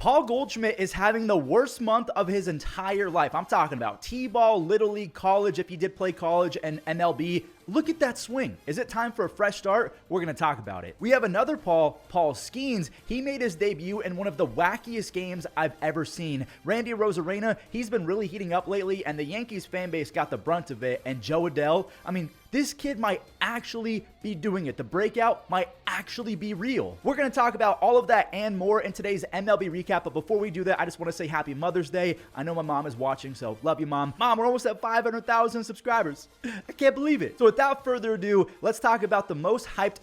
Paul Goldschmidt is having the worst month of his entire life. I'm talking about T-ball, Little League, college, if he did play college, and MLB. Look at that swing. Is it time for a fresh start? We're going to talk about it. We have another Paul Skenes. He made his debut in one of the wackiest games I've ever seen. Randy Arozarena, he's been really heating up lately, and the Yankees fan base got the brunt of it. And Joe Adell, I mean, this kid might actually be doing it. The breakout might actually be real. We're going to talk about all of that and more in today's MLB recap. But before we do that, I just want to say happy Mother's Day. I know my mom is watching, so love you, Mom. Mom, we're almost at 500,000 subscribers. I can't believe it. So without further ado, let's talk about the most hyped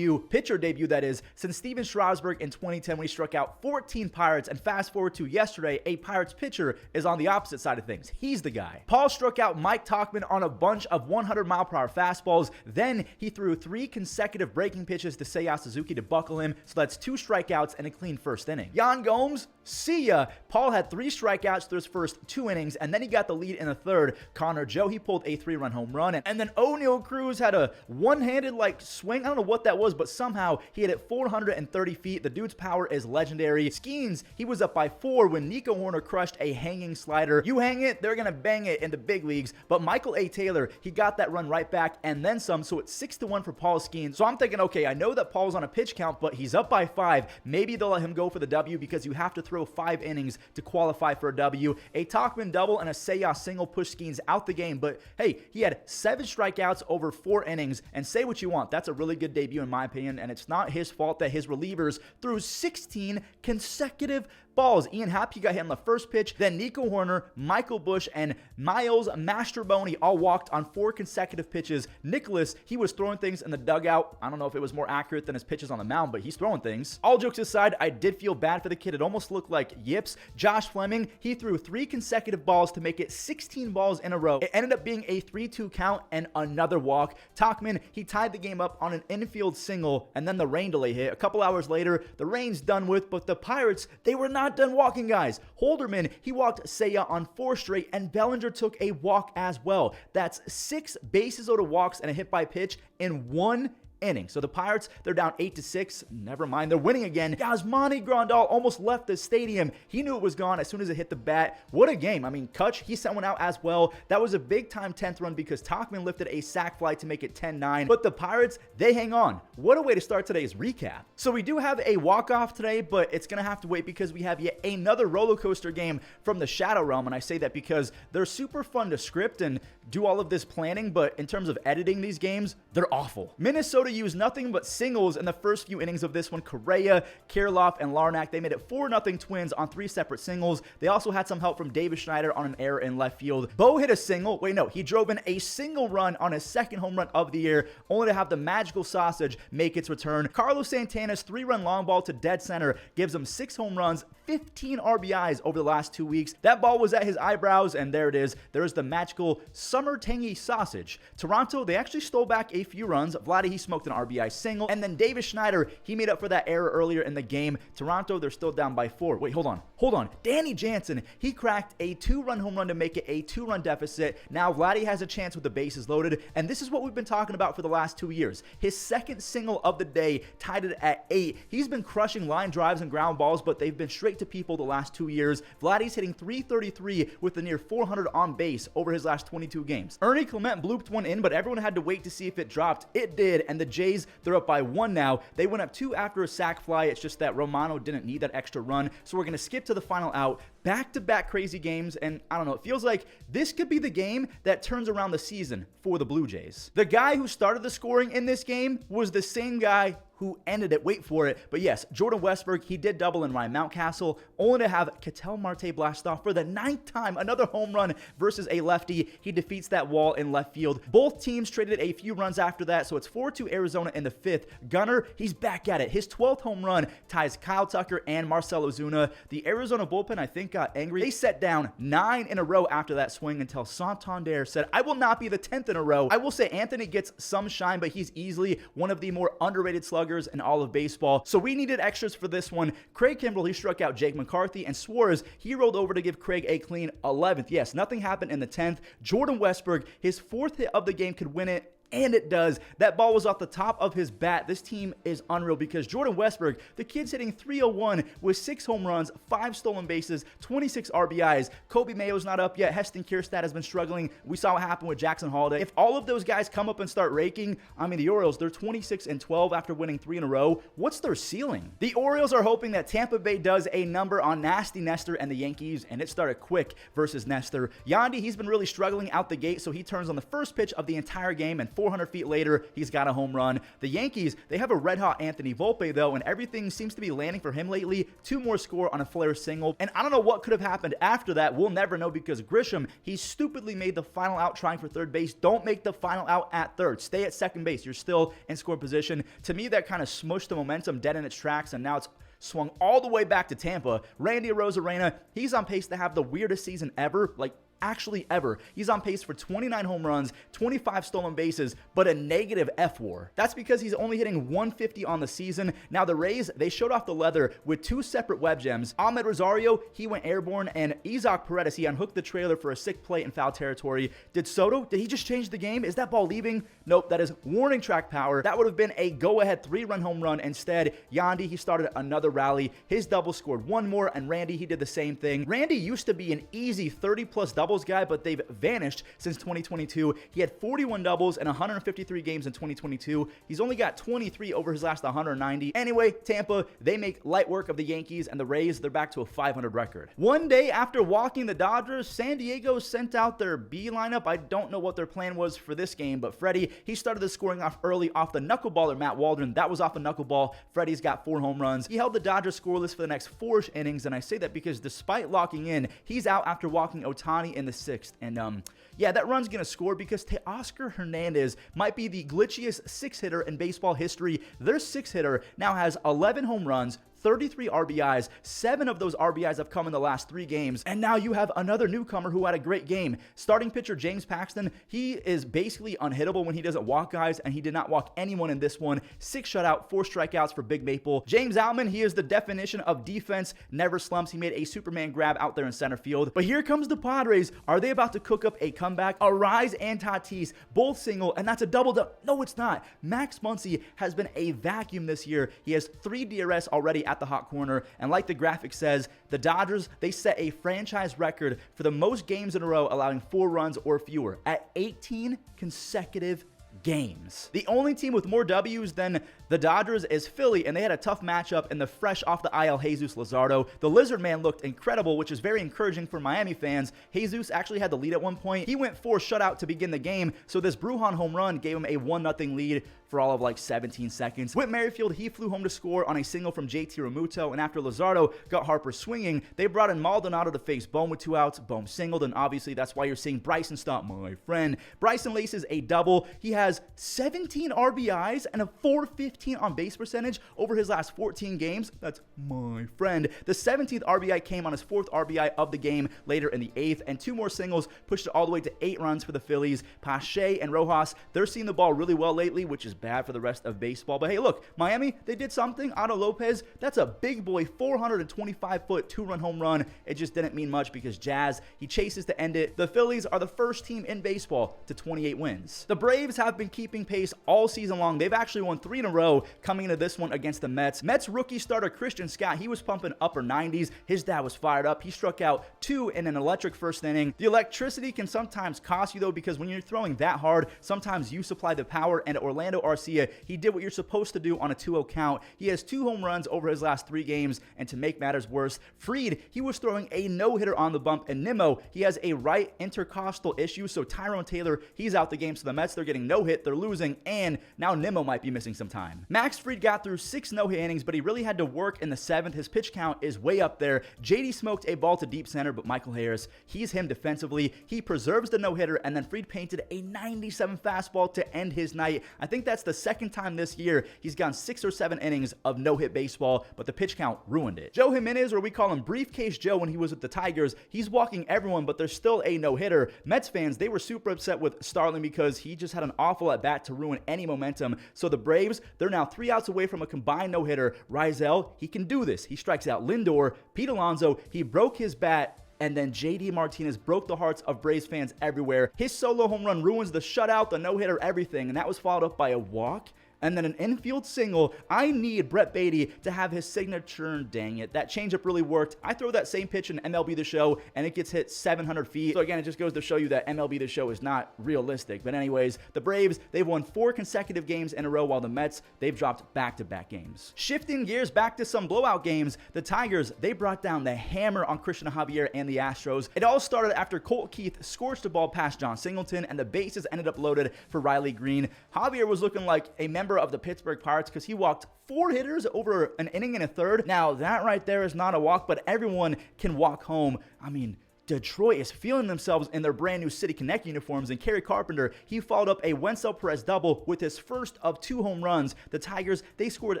pitcher debut that is, since Steven Strasburg in 2010 when he struck out 14 Pirates. And fast forward to yesterday, a Pirates pitcher is on the opposite side of things. He's the guy. Paul struck out Mike Tauchman on a bunch of 100-mile-per-hour fastballs. Then he threw 3 consecutive breaking pitches to Seiya Suzuki to buckle him. So that's 2 strikeouts and a clean first inning. Yan Gomes, see ya. Paul had 3 strikeouts through his first 2 innings, and then he got the lead in the third. Connor Joe, he pulled a 3-run home run. And then O'Neal Cruz had a one-handed swing. I don't know what that was, but somehow he hit it 430 feet. The dude's power is legendary. Skenes, he was up by 4 when Nico Horner crushed a hanging slider. You hang it, they're going to bang it in the big leagues. But Michael A. Taylor, he got that run right back and then some, so it's 6-1 for Paul Skenes. So I'm thinking, okay, I know that Paul's on a pitch count, but he's up by 5. Maybe they'll let him go for the W because you have to throw 5 innings to qualify for a W. A Tauchman double and a Seiya single push Skenes out the game, but hey, he had 7 strikeouts over 4 innings, and say what you want, that's a really good debut in my opinion, and it's not his fault that his relievers threw 16 consecutive balls. Ian Happ, he got hit on the first pitch. Then Nico Horner, Michael Busch, and Miles Mastrobuoni all walked on 4 consecutive pitches. Nicholas, he was throwing things in the dugout. I don't know if it was more accurate than his pitches on the mound, but he's throwing things. All jokes aside, I did feel bad for the kid. It almost looked like yips. Josh Fleming, he threw 3 consecutive balls to make it 16 balls in a row. It ended up being a 3-2 count and another walk. Tauchman, he tied the game up on an infield single, and then the rain delay hit. A couple hours later, the rain's done with, but the Pirates, they were not done walking, guys. Holderman, he walked Seiya on 4 straight, and Bellinger took a walk as well. That's 6 bases loaded walks and a hit by pitch in 1 inning. So the Pirates, they're down 8-6. Never mind, they're winning again. Yasmani Grandal almost left the stadium. He knew it was gone as soon as it hit the bat. What a game. I mean, Kutch, he sent one out as well. That was a big time 10th run because Tauchman lifted a sac fly to make it 10-9. But the Pirates, they hang on. What a way to start today's recap. So we do have a walk-off today, but it's going to have to wait because we have yet another roller coaster game from the Shadow Realm. And I say that because they're super fun to script and do all of this planning, but in terms of editing these games, they're awful. Minnesota used nothing but singles in the first few innings of this one. Correa, Kirilloff, and Larnack, they made it 4-0 Twins on 3 separate singles. They also had some help from Davis Schneider on an error in left field. Bo hit a single. Wait, no, he drove in a single run on his 2nd home run of the year, only to have the magical sausage make its return. Carlos Santana's 3-run long ball to dead center gives him 6 home runs, 15 RBIs over the last 2 weeks. That ball was at his eyebrows, and there it is. There's the magical summer tangy sausage. Toronto, they actually stole back a few runs. Vladdy, he smoked an RBI single, and then Davis Schneider, he made up for that error earlier in the game. Toronto, they're still down by 4. Wait, hold on. Danny Jansen, he cracked a 2-run home run to make it a 2-run deficit. Now Vladdy has a chance with the bases loaded, and this is what we've been talking about for the last 2 years. His 2nd single of the day tied it at 8. He's been crushing line drives and ground balls, but they've been straight to people the last 2 years. Vladdy's hitting .333 with a near 400 on base over his last 22 games. Ernie Clement blooped one in, but everyone had to wait to see if it dropped. It did, and the Jays, they're up by 1 now. They went up 2 after a sac fly. It's just that Romano didn't need that extra run, so we're going to skip to the final out. Back-to-back crazy games, and I don't know, it feels like this could be the game that turns around the season for the Blue Jays. The guy who started the scoring in this game was the same guy who ended it. Wait for it. But yes, Jordan Westburg, he did double in Ryan Mountcastle, only to have Ketel Marte blast off for the 9th time. Another home run versus a lefty. He defeats that wall in left field. Both teams traded a few runs after that, so it's 4-2 Arizona in the 5th. Gunnar, he's back at it. His 12th home run ties Kyle Tucker and Marcell Ozuna. The Arizona bullpen, I think, got angry. They set down 9 in a row after that swing until Santander said, I will not be the 10th in a row. I will say Anthony gets some shine, but he's easily one of the more underrated sluggers in all of baseball. So we needed extras for this one. Craig Kimbrell, he struck out Jake McCarthy, and Suarez, he rolled over to give Craig a clean 11th. Yes, nothing happened in the 10th. Jordan Westburg, his 4th hit of the game could win it. And it does. That ball was off the top of his bat. This team is unreal because Jordan Westburg, the kid's hitting .301 with 6 home runs, 5 stolen bases, 26 RBIs. Kobe Mayo's not up yet. Heston Kjerstad has been struggling. We saw what happened with Jackson Holiday. If all of those guys come up and start raking, I mean, the Orioles, they're 26-12 after winning 3 in a row. What's their ceiling? The Orioles are hoping that Tampa Bay does a number on Nasty Nestor and the Yankees, and it started quick versus Nestor. Yandy, he's been really struggling out the gate, so he turns on the first pitch of the entire game, and 400 feet later, he's got a home run. The Yankees, they have a red-hot Anthony Volpe, though, and everything seems to be landing for him lately. 2 more score on a flare single, and I don't know what could have happened after that. We'll never know because Grisham, he stupidly made the final out trying for third base. Don't make the final out at third. Stay at second base. You're still in score position. To me, that kind of smushed the momentum dead in its tracks, and now it's swung all the way back to Tampa. Randy Arozarena, he's on pace to have the weirdest season ever, actually ever. He's on pace for 29 home runs, 25 stolen bases, but a negative F-WAR. That's because he's only hitting 150 on the season. Now the Rays, they showed off the leather with 2 separate web gems. Ahmed Rosario, he went airborne, and Isaac Paredes, he unhooked the trailer for a sick play in foul territory. Did Soto, did he just change the game? Is that ball leaving? Nope, that is warning track power. That would have been a go-ahead 3-run home run. Instead, Yandy, he started another rally. His double scored 1 more, and Randy, he did the same thing. Randy used to be an easy 30-plus doubles guy, but they've vanished since 2022. He had 41 doubles and 153 games in 2022. He's only got 23 over his last 190. Anyway, Tampa, they make light work of the Yankees, and the Rays, they're back to a 500 record. One day after walking the Dodgers, San Diego sent out their B lineup. I don't know what their plan was for this game, but Freddie, he started the scoring off early off the knuckleballer Matt Waldron. That was off a knuckleball. Freddie's got 4 home runs. He held the Dodgers scoreless for the next 4 innings, and I say that because despite locking in, he's out after walking Ohtani in the 6th. And yeah, that run's going to score because Teoscar Hernandez might be the glitchiest 6-hitter in baseball history. Their 6-hitter now has 11 home runs, 33 RBIs. 7 of those RBIs have come in the last 3 games. And now you have another newcomer who had a great game. Starting pitcher James Paxton, he is basically unhittable when he doesn't walk guys, and he did not walk anyone in this one. 6 shutout, 4 strikeouts for Big Maple. James Outman, he is the definition of defense, never slumps. He made a Superman grab out there in center field. But here comes the Padres. Are they about to cook up a comeback? Arise and Tatis, both single, and that's a double. No, it's not. Max Muncy has been a vacuum this year. He has 3 DRS already at the hot corner, and like the graphic says, the Dodgers, they set a franchise record for the most games in a row allowing 4 runs or fewer at 18 consecutive games. The only team with more W's than the Dodgers is Philly, and they had a tough matchup in the fresh off the IL Jesus Luzardo. The Lizard Man looked incredible, which is very encouraging for Miami fans. Jesus actually had the lead at one point. He went 4 shutout to begin the game, so this Brujan home run gave him a 1-0 lead for all of 17 seconds. Whit Merrifield, he flew home to score on a single from JT Realmuto, and after Luzardo got Harper swinging, they brought in Maldonado to face Bohm with 2 outs. Bohm singled, and obviously that's why you're seeing Bryson stop, my friend. Bryson laces a double. He has 17 RBIs and a .415 on base percentage over his last 14 games. That's my friend. The 17th RBI came on his 4th RBI of the game later in the 8th, and 2 more singles pushed it all the way to 8 runs for the Phillies. Pache and Rojas, they're seeing the ball really well lately, which is bad for the rest of baseball. But hey, look, Miami, they did something. Otto Lopez, that's a big boy 425-foot 2-run home run. It just didn't mean much because Jazz, he chases to end it. The Phillies are the first team in baseball to 28 wins. The Braves have been keeping pace all season long. They've actually won 3 in a row coming into this one against the Mets. Mets rookie starter Christian Scott, he was pumping upper 90s. His dad was fired up. He struck out 2 in an electric first inning. The electricity can sometimes cost you though, because when you're throwing that hard, sometimes you supply the power, and Orlando Arcia, he did what you're supposed to do on a 2-0 count. He has 2 home runs over his last 3 games, and to make matters worse, Fried, he was throwing a no-hitter on the bump, and Nimmo, he has a right intercostal issue, so Tyrone Taylor, he's out the game, so the Mets, they're getting no hit, they're losing, and now Nimmo might be missing some time. Max Fried got through 6 no-hit innings, but he really had to work in the 7th. His pitch count is way up there. JD smoked a ball to deep center, but Michael Harris, he's him defensively. He preserves the no-hitter, and then Fried painted a 97 fastball to end his night. I think that's the second time this year he's gone 6 or 7 innings of no-hit baseball, but the pitch count ruined it. Joe Jimenez, or we call him Briefcase Joe when he was with the Tigers, he's walking everyone, but there's still a no-hitter. Mets fans, they were super upset with Starling because he just had an awful at-bat to ruin any momentum. So the Braves, they're now 3 outs away from a combined no-hitter. Rizal, he can do this. He strikes out Lindor. Pete Alonso, he broke his bat and then JD Martinez broke the hearts of Braves fans everywhere. His solo home run ruins the shutout, the no-hitter, everything, and that was followed up by a walk and then an infield single. I need Brett Beatty to have his signature, and dang it, that changeup really worked. I throw that same pitch in MLB The Show, and it gets hit 700 feet. So again, it just goes to show you that MLB The Show is not realistic. But anyways, the Braves, they've won 4 consecutive games in a row, while the Mets, they've dropped back-to-back games. Shifting gears back to some blowout games, the Tigers, they brought down the hammer on Christian Javier and the Astros. It all started after Colt Keith scorched the ball past John Singleton, and the bases ended up loaded for Riley Green. Javier was looking like a member of the Pittsburgh Pirates because he walked 4 hitters over an inning and a third. Now, that right there is not a walk, but everyone can walk home. I mean, Detroit is feeling themselves in their brand new City Connect uniforms, and Kerry Carpenter, he followed up a Wencel Perez double with his first of 2 home runs. The Tigers, they scored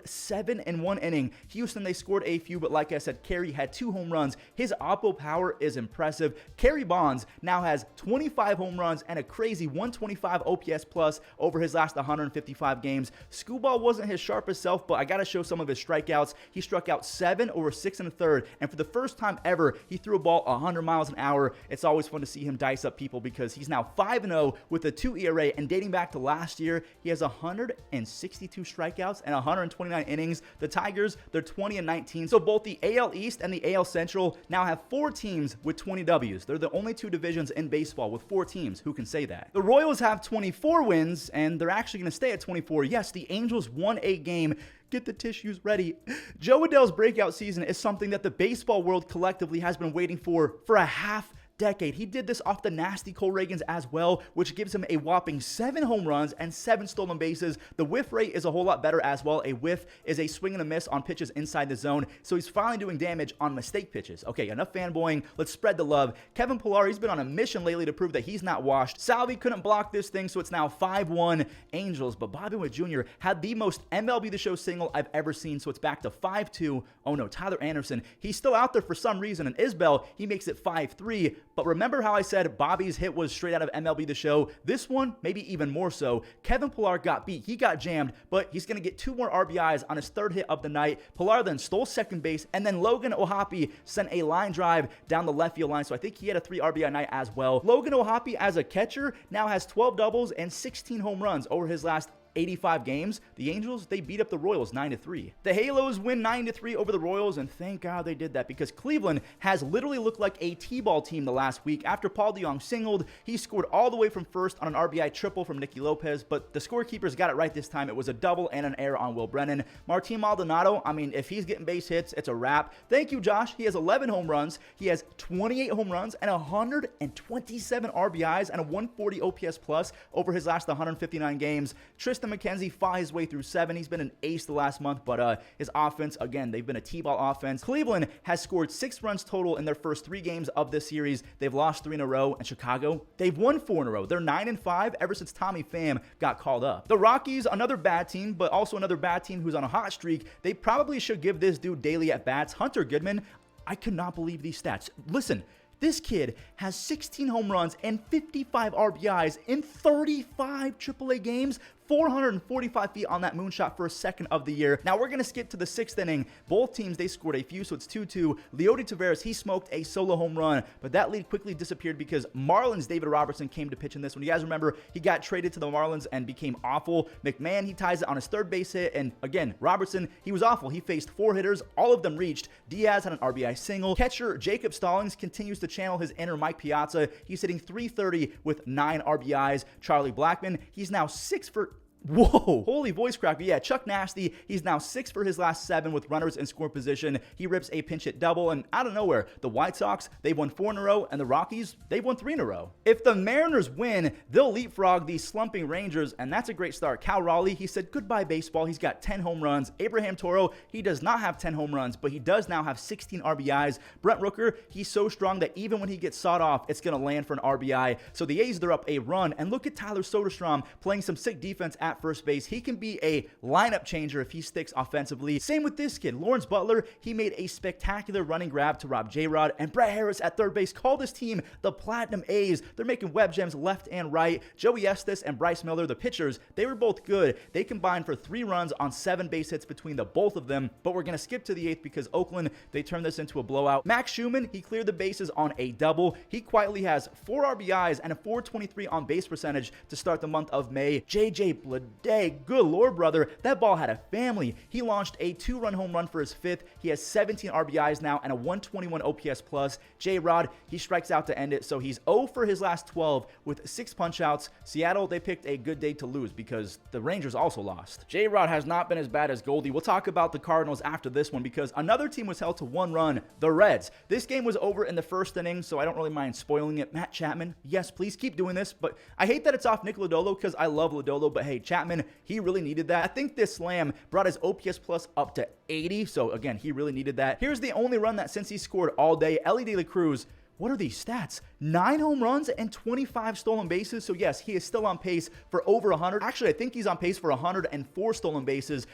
7 in 1 inning. Houston, they scored a few, but like I said, Kerry had 2 home runs. His oppo power is impressive. Kerry Bonds now has 25 home runs and a crazy 125 OPS plus over his last 155 games. Screwball wasn't his sharpest self, but I gotta show some of his strikeouts. He struck out 7 over 6 1/3, and for the first time ever, he threw a ball 100 miles an hour. It's always fun to see him dice up people because he's now 5-0 with a 2 ERA, and dating back to last year, he has 162 strikeouts and 129 innings. The Tigers, they're 20-19. So both the AL East and the AL Central now have 4 teams with 20 Ws. They're the only 2 divisions in baseball with 4 teams. Who can say that? The Royals have 24 wins, and they're actually going to stay at 24. Yes, the Angels won a game. Get the tissues ready. Joe Adell's breakout season is something that the baseball world collectively has been waiting for a half decade. He did this off the nasty Cole Reagans as well, which gives him a whopping 7 home runs and 7 stolen bases. The whiff rate is a whole lot better as well. A whiff is a swing and a miss on pitches inside the zone, so he's finally doing damage on mistake pitches. Okay, enough fanboying. Let's spread the love. Kevin Pillar, he's been on a mission lately to prove that he's not washed. Salvi couldn't block this thing, so it's now 5-1 Angels, but Bobby Witt Jr. had the most MLB The Show single I've ever seen, so it's back to 5-2. Oh no, Tyler Anderson, he's still out there for some reason, and Isbell, he makes it 5-3. But remember how I said Bobby's hit was straight out of MLB The Show? This one, maybe even more so. Kevin Pillar got beat. He got jammed, but he's going to get 2 more RBIs on his 3rd hit of the night. Pillar then stole second base, and then Logan O'Hoppe sent a line drive down the left field line, so I think he had a 3 RBI night as well. Logan O'Hoppe, as a catcher, now has 12 doubles and 16 home runs over his last 85 games. The Angels, they beat up the Royals 9-3. The Halos win 9-3 over the Royals, and thank God they did that because Cleveland has literally looked like a T-ball team the last week. After Paul DeJong singled, he scored all the way from first on an RBI triple from Nicky Lopez, but the scorekeepers got it right this time. It was a double and an error on Will Brennan. Martin Maldonado, I mean, if he's getting base hits, it's a wrap. Thank you, Josh. He has 11 home runs. He has 28 home runs and 127 RBIs and a 140 OPS plus over his last 159 games. Tristan McKenzie fought his way through 7. He's been an ace the last month, but his offense, again, they've been a T-ball offense. Cleveland has scored 6 runs total in their first 3 games of this series. They've lost 3 in a row, and Chicago, they've won 4 in a row. They're 9-5 ever since Tommy Pham got called up. The Rockies, another bad team, but also another bad team who's on a hot streak. They probably should give this dude daily at-bats. Hunter Goodman, I could not believe these stats. Listen, this kid has 16 home runs and 55 RBIs in 35 AAA games. 445 feet on that moonshot for a second of the year. Now we're going to skip to the 6th inning. Both teams, they scored a few, so it's 2-2. Leody Taveras, he smoked a solo home run, but that lead quickly disappeared because Marlins David Robertson came to pitch in this one. You guys remember, he got traded to the Marlins and became awful. McMahon, he ties it on his 3rd base hit, and again, Robertson, he was awful. He faced 4 hitters. All of them reached. Diaz had an RBI single. Catcher Jacob Stallings continues to channel his inner Mike Piazza. He's hitting .330 with 9 RBIs. Charlie Blackmon, he's now 6 for... Whoa, holy voice cracker. Yeah, Chuck Nasty, he's now 6 for his last 7 with runners in score position. He rips a pinch hit double, and out of nowhere, the White Sox, they've won 4 in a row, and the Rockies, they've won 3 in a row. If the Mariners win, they'll leapfrog these slumping Rangers, and that's a great start. Cal Raleigh, he said goodbye baseball. He's got 10 home runs. Abraham Toro, he does not have 10 home runs, but he does now have 16 RBIs. Brent Rooker, he's so strong that even when he gets sawed off, it's going to land for an RBI. So the A's, they're up a run, and look at Tyler Soderstrom playing some sick defense at at first base. He can be a lineup changer if he sticks offensively. Same with this kid, Lawrence Butler. He made a spectacular running grab to rob J-Rod, and Brett Harris at third base called his team the Platinum A's. They're making web gems left and right. Joey Estes and Bryce Miller, the pitchers, they were both good. They combined for 3 runs on 7 base hits between the both of them, but we're going to skip to the 8th because Oakland, they turned this into a blowout. Max Schumann, he cleared the bases on a double. He quietly has 4 RBIs and a .423 on base percentage to start the month of May. JJ Bleday, good lord, brother, that ball had a family. He launched a 2-run home run for his 5th. He has 17 RBIs now and a 121 OPS plus. J-Rod, he strikes out to end it, so he's 0 for his last 12 with 6 punch-outs. Seattle, they picked a good day to lose because the Rangers also lost. J-Rod has not been as bad as Goldie. We'll talk about the Cardinals after this one because another team was held to 1 run, the Reds. This game was over in the first inning, so I don't really mind spoiling it. Matt Chapman, yes, please keep doing this, but I hate that it's off Nick Lodolo because I love Lodolo, but hey, Chapman, he really needed that. I think this slam brought his OPS plus up to 80, so again, he really needed that. Here's the only run that since he scored all day, Ellie De La Cruz. What are these stats? 9 home runs and 25 stolen bases. So yes, he is still on pace for over 100. Actually, I think he's on pace for 104 stolen bases.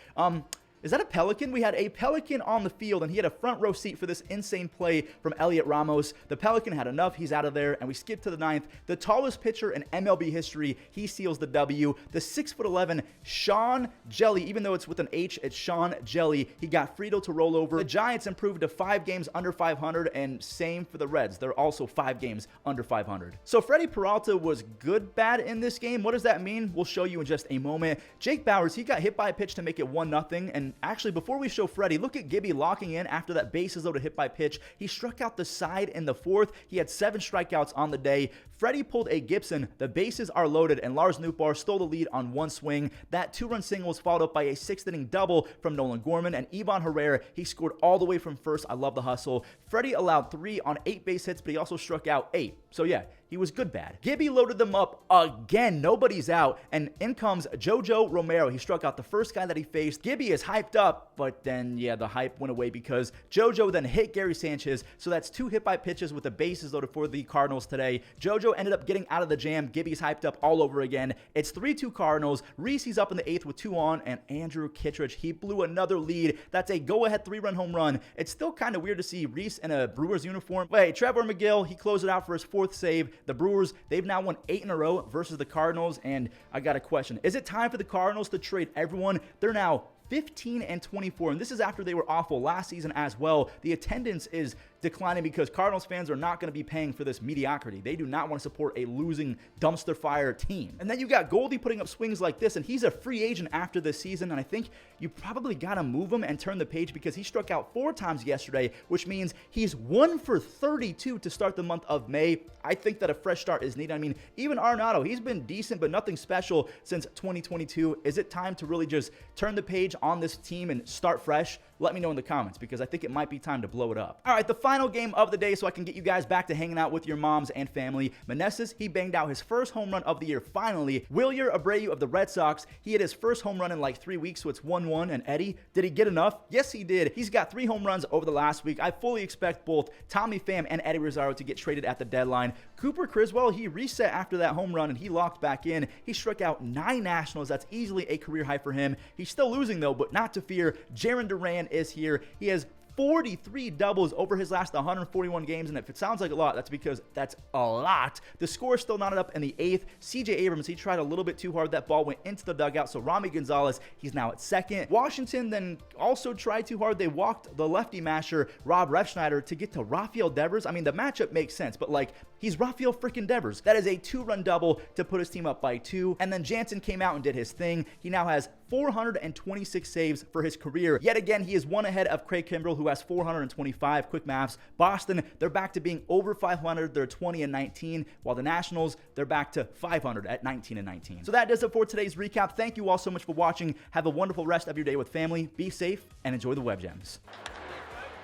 Is that a Pelican? We had a Pelican on the field, and he had a front row seat for this insane play from Elliot Ramos. The Pelican had enough. He's out of there, and we skip to the 9th. The tallest pitcher in MLB history, he seals the W. The 6'11" Sean Jelly, even though it's with an H, it's Sean Jelly. He got Frito to roll over. The Giants improved to 5 games under 500, and same for the Reds. They're also 5 games under 500. So Freddie Peralta was good bad in this game. What does that mean? We'll show you in just a moment. Jake Bauers, he got hit by a pitch to make it 1-0, and actually, before we show Freddie, look at Gibby locking in after that bases loaded hit by pitch. He struck out the side in the 4th. He had 7 strikeouts on the day. Freddie pulled a Gibson. The bases are loaded, and Lars Nootbaar stole the lead on 1 swing. That 2-run single was followed up by a 6th-inning double from Nolan Gorman, and Ivan Herrera, he scored all the way from first. I love the hustle. Freddie allowed 3 on 8 base hits, but he also struck out 8. So yeah, he was good bad. Gibby loaded them up again. Nobody's out. And in comes Jojo Romero. He struck out the first guy that he faced. Gibby is hyped up, but then, yeah, the hype went away because Jojo then hit Gary Sanchez. So that's 2 hit by pitches with the bases loaded for the Cardinals today. Jojo ended up getting out of the jam. Gibby's hyped up all over again. It's 3-2 Cardinals. Reese's up in the 8th with 2 on, and Andrew Kittredge, he blew another lead. That's a go-ahead 3-run home run. It's still kind of weird to see Reese in a Brewers uniform. But hey, Trevor McGill, he closed it out for his 4th save. The Brewers, they've now won 8 in a row versus the Cardinals, and I got a question. Is it time for the Cardinals to trade everyone? They're now 15-24, and this is after they were awful last season as well. The attendance is declining because Cardinals fans are not going to be paying for this mediocrity. They do not want to support a losing dumpster fire team. And then you got Goldie putting up swings like this, and he's a free agent after this season, and I think you probably got to move him and turn the page because he struck out 4 times yesterday, which means he's 1 for 32 to start the month of May. I think that a fresh start is needed. I mean, even Arenado, he's been decent, but nothing special since 2022. Is it time to really just turn the page on this team and start fresh? Let me know in the comments because I think it might be time to blow it up. All right, the final game of the day so I can get you guys back to hanging out with your moms and family. Meneses, he banged out his first home run of the year finally. Wilyer Abreu of the Red Sox, he hit his first home run in like 3 weeks, so it's 1-1. And Eddie, did he get enough? Yes, he did. He's got 3 home runs over the last week. I fully expect both Tommy Pham and Eddie Rosario to get traded at the deadline. Cooper Criswell, he reset after that home run and he locked back in. He struck out 9 Nationals. That's easily a career high for him. He's still losing though, but not to fear. Jaron Duran is here. He has 43 doubles over his last 141 games, and if it sounds like a lot, that's because that's a lot. The score is still knotted up in the 8th. CJ Abrams, he tried a little bit too hard. That ball went into the dugout, so Rami Gonzalez, he's now at 2nd. Washington then also tried too hard. They walked the lefty masher, Rob Refschneider, to get to Rafael Devers. I mean, the matchup makes sense, but like, he's Rafael freaking Devers. That is a 2-run double to put his team up by 2, and then Jansen came out and did his thing. He now has 426 saves for his career. Yet again, he is 1 ahead of Craig Kimbrell, who has 425. Quick maths. Boston, they're back to being over 500. They're 20-19, while the Nationals, they're back to 500 at 19-19. So that does it for today's recap. Thank you all so much for watching. Have a wonderful rest of your day with family. Be safe and enjoy the web gems.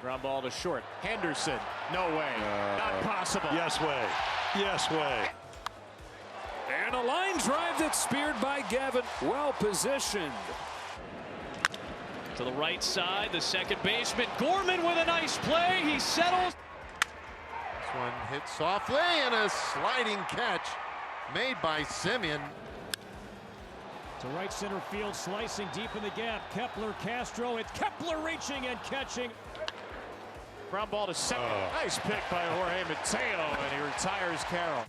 Ground ball to short. Henderson. No way. Not possible. Yes way. Yes way. And a line drive that's speared by Gavin. Well positioned. To the right side, the second baseman, Gorman with a nice play. He settles. This one hit softly and a sliding catch made by Simeon. To right center field, slicing deep in the gap. Kepler, Castro. It's Kepler reaching and catching. Ground ball to second. Nice pick by Jorge Mateo, and he retires Carroll.